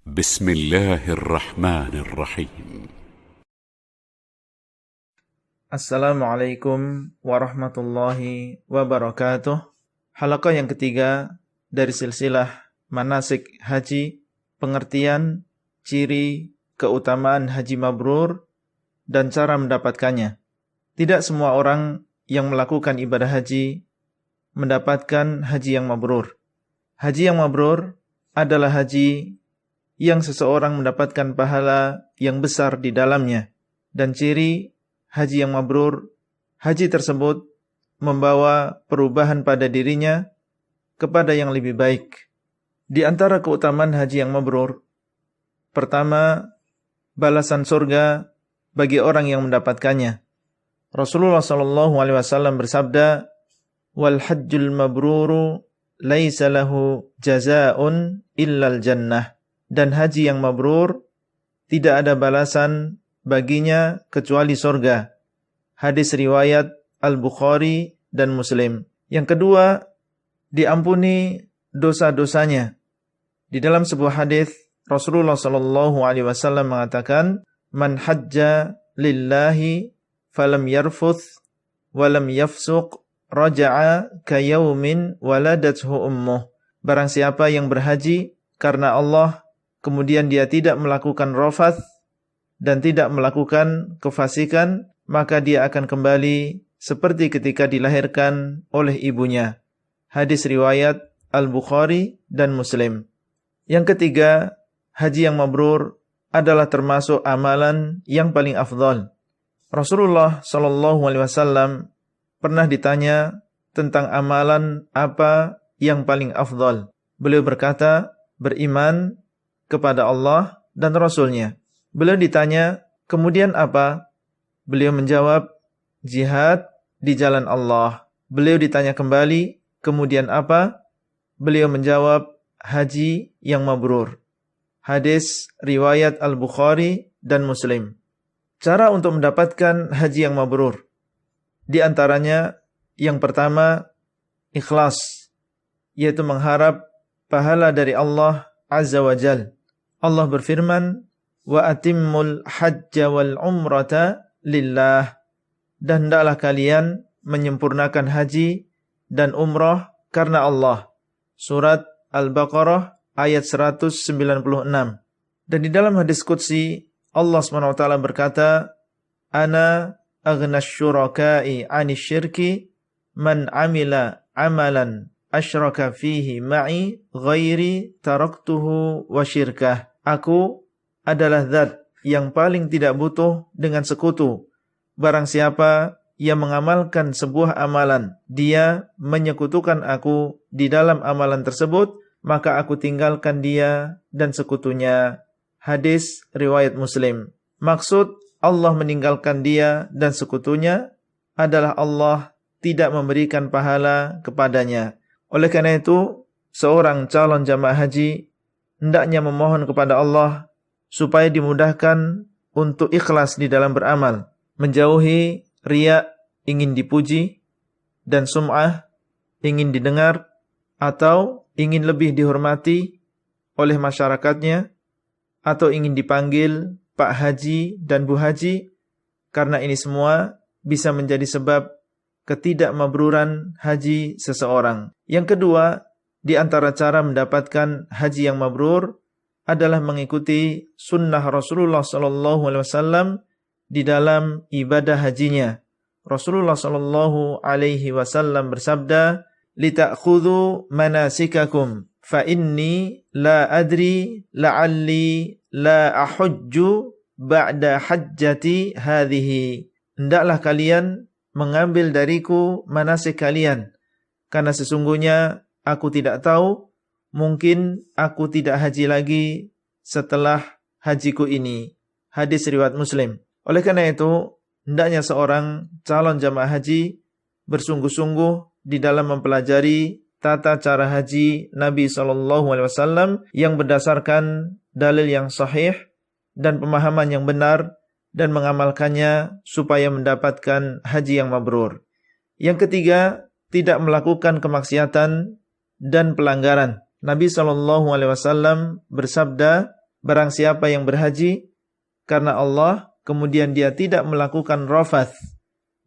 بسم الله الرحمن الرحيم. Assalamualaikum warahmatullahi wabarakatuh. Halaqah yang ketiga dari silsilah manasik haji, pengertian, ciri, keutamaan haji mabrur, dan cara mendapatkannya. Tidak semua orang yang melakukan ibadah haji mendapatkan haji yang mabrur. Haji yang mabrur adalah haji yang seseorang mendapatkan pahala yang besar di dalamnya. Dan ciri haji yang mabrur, haji tersebut membawa perubahan pada dirinya kepada yang lebih baik. Di antara keutamaan haji yang mabrur, pertama, balasan surga bagi orang yang mendapatkannya. Rasulullah SAW bersabda, "Wal hajjul mabruru laisa lahu jazaa'un illal jannah." Dan haji yang mabrur tidak ada balasan baginya kecuali surga. Hadis riwayat Al-Bukhari dan Muslim. Yang kedua, diampuni dosa-dosanya. Di dalam sebuah hadis Rasulullah SAW mengatakan, "Man hajja lillahi falam yarfuth walam yafsuq raja'a kayaumin waladathu ummuh." Barang siapa yang berhaji karena Allah, kemudian dia tidak melakukan rafath dan tidak melakukan kefasikan, maka dia akan kembali seperti ketika dilahirkan oleh ibunya. Hadis riwayat Al-Bukhari dan Muslim. Yang ketiga, haji yang mabrur adalah termasuk amalan yang paling afdal. Rasulullah SAW pernah ditanya tentang amalan apa yang paling afdal. Beliau berkata, beriman kepada Allah dan Rasulnya. Beliau ditanya, kemudian apa? Beliau menjawab, jihad di jalan Allah. Beliau ditanya kembali, kemudian apa? Beliau menjawab, haji yang mabrur. Hadis riwayat Al-Bukhari dan Muslim. Cara untuk mendapatkan haji yang mabrur, di antaranya yang pertama, ikhlas, yaitu mengharap pahala dari Allah Azza wa Jal. Allah berfirman, wa atimmul hajja wal umrata lillah. Dan hendaklah kalian menyempurnakan haji dan umrah karena Allah. Surat Al-Baqarah ayat 196. Dan di dalam hadis qudsi Allah SWT berkata, ana aghnas syuraka'i 'anil syirki man 'amila 'amalan asyraka fihi ma'i ghairi taraktuhu wa syirkah. Aku adalah zat yang paling tidak butuh dengan sekutu. Barang siapa yang mengamalkan sebuah amalan, dia menyekutukan aku di dalam amalan tersebut, maka aku tinggalkan dia dan sekutunya. Hadis riwayat Muslim. Maksud Allah meninggalkan dia dan sekutunya adalah Allah tidak memberikan pahala kepadanya. Oleh karena itu, seorang calon jamaah haji hendaknya memohon kepada Allah supaya dimudahkan untuk ikhlas di dalam beramal, menjauhi riya, ingin dipuji, dan sum'ah, ingin didengar, atau ingin lebih dihormati oleh masyarakatnya, atau ingin dipanggil Pak Haji dan Bu Haji, karena ini semua bisa menjadi sebab ketidakmabruran haji seseorang. Yang kedua, di antara cara mendapatkan haji yang mabrur adalah mengikuti sunnah Rasulullah SAW di dalam ibadah hajinya. Rasulullah SAW bersabda, "Lita'khudhu manasikakum, fa inni la adri la'alli la ahujju ba'da hajjati hadhihi." Hendaklah kalian mengambil dariku manasik kalian, karena sesungguhnya aku tidak tahu, mungkin aku tidak haji lagi setelah hajiku ini. Hadis riwayat Muslim. Oleh karena itu, hendaknya seorang calon jamaah haji bersungguh-sungguh di dalam mempelajari tata cara haji Nabi SAW yang berdasarkan dalil yang sahih dan pemahaman yang benar, dan mengamalkannya supaya mendapatkan haji yang mabrur. Yang ketiga, tidak melakukan kemaksiatan dan pelanggaran. Nabi SAW bersabda Barang siapa yang berhaji karena Allah, kemudian dia tidak melakukan rafath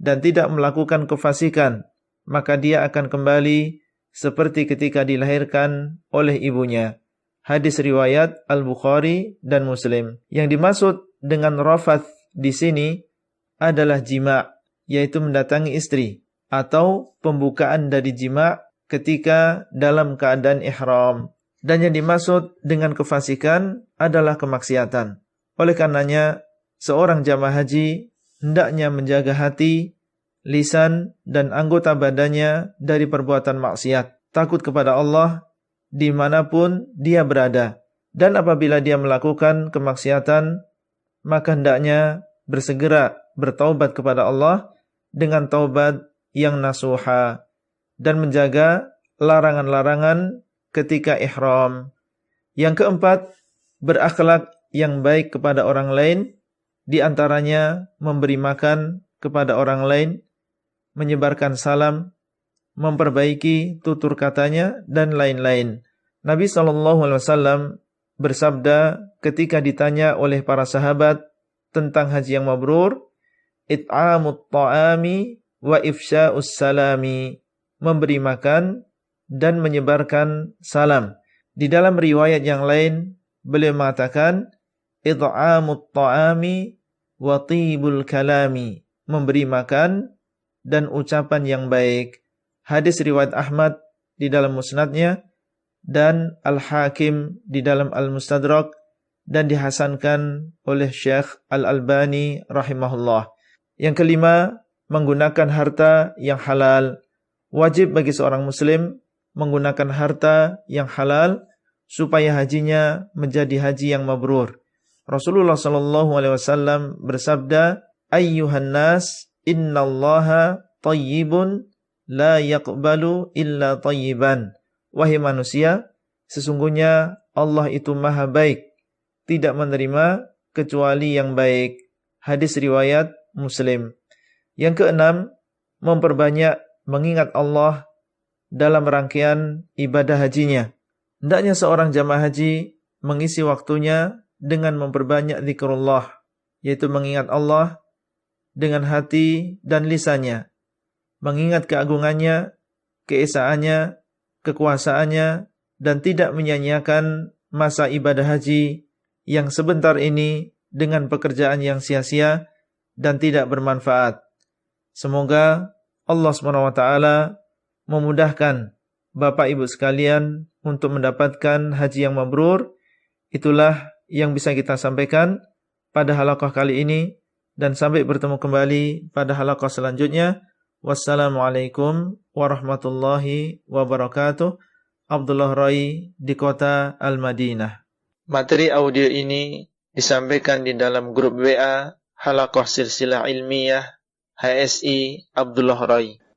dan tidak melakukan kefasikan, maka dia akan kembali seperti ketika dilahirkan oleh ibunya. Hadis riwayat Al-Bukhari dan Muslim. Yang dimaksud dengan rafath di sini adalah jima', yaitu mendatangi istri, atau pembukaan dari jima' ketika dalam keadaan ihram. Dan yang dimaksud dengan kefasikan adalah kemaksiatan. Oleh karenanya, seorang jamaah haji hendaknya menjaga hati, lisan, dan anggota badannya dari perbuatan maksiat. Takut kepada Allah dimanapun dia berada. Dan apabila dia melakukan kemaksiatan, maka hendaknya bersegera bertaubat kepada Allah dengan taubat yang nasuha dan menjaga larangan-larangan ketika ihram. Yang keempat, berakhlak yang baik kepada orang lain, di antaranya memberi makan kepada orang lain, menyebarkan salam, memperbaiki tutur katanya, dan lain-lain. Nabi SAW bersabda ketika ditanya oleh para sahabat tentang haji yang mabrur, it'amut ta'ami wa ifsya'us salami, memberi makan dan menyebarkan salam. Di dalam riwayat yang lain, beliau mengatakan, it'amut ta'ami wa tibul kalami, memberi makan dan ucapan yang baik. Hadis riwayat Ahmad di dalam musnadnya dan Al-Hakim di dalam Al-Mustadrak dan dihasankan oleh Syekh Al-Albani rahimahullah. Yang kelima, menggunakan harta yang halal. Wajib bagi seorang muslim menggunakan harta yang halal supaya hajinya menjadi haji yang mabrur. Rasulullah SAW bersabda, ayyuhan nas, innallaha tayyibun la yaqbalu illa tayyiban. Wahai manusia, sesungguhnya Allah itu maha baik, tidak menerima kecuali yang baik. Hadis riwayat Muslim. Yang keenam, memperbanyak mengingat Allah dalam rangkaian ibadah hajinya. Hendaknya seorang jamaah haji mengisi waktunya dengan memperbanyak zikrullah, yaitu mengingat Allah dengan hati dan lisannya, mengingat keagungannya, keesaannya, kekuasaannya, dan tidak menyanyiakan masa ibadah haji yang sebentar ini dengan pekerjaan yang sia-sia dan tidak bermanfaat. Semoga Allah SWT memudahkan Bapak Ibu sekalian untuk mendapatkan haji yang mabrur. Itulah yang bisa kita sampaikan pada halaqah kali ini, dan sampai bertemu kembali pada halaqah selanjutnya. Wassalamualaikum warahmatullahi wabarakatuh. Abdullah Rai di kota Al-Madinah. Materi audio ini disampaikan di dalam grup WA Halaqah Silsilah Ilmiah HSI Abdullah Rai.